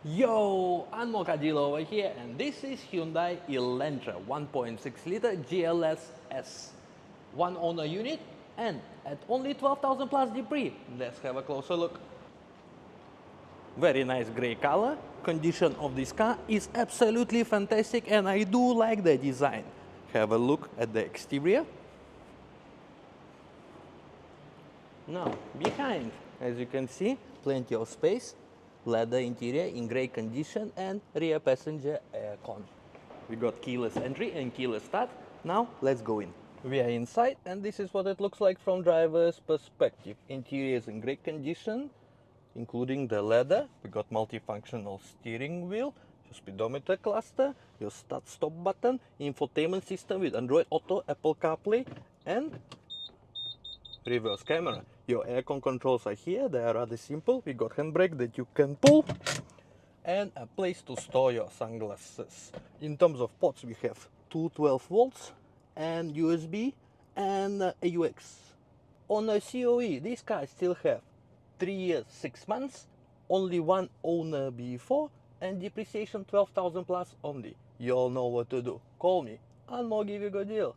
Yo, 𝐸𝐲𝐿 over here, and this is Hyundai Elantra 1.6 liter GLS S. One owner unit and at only 12,000 plus Depre. Let's have a closer look. Very nice gray color. Condition of this car is absolutely fantastic and I do like the design. Have a look at the exterior. Now, behind, as you can see, plenty of space. Leather interior in great condition and rear passenger aircon. We got keyless entry and keyless start. Now let's go in. We are inside and this is what it looks like from driver's perspective. Interior is in great condition, including the leather. We got multifunctional steering wheel, your speedometer cluster, your start stop button, infotainment system with Android Auto, Apple CarPlay and reverse camera. Your aircon controls are here. They are rather simple. We got handbrake that you can pull and a place to store your sunglasses. In terms of ports, we have two 12 volts and USB and AUX. On a COE, this car still have 3 years 6 months, only one owner before, and depreciation 12,000 plus only. You all know what to do. Call me, and I'll give you a good deal.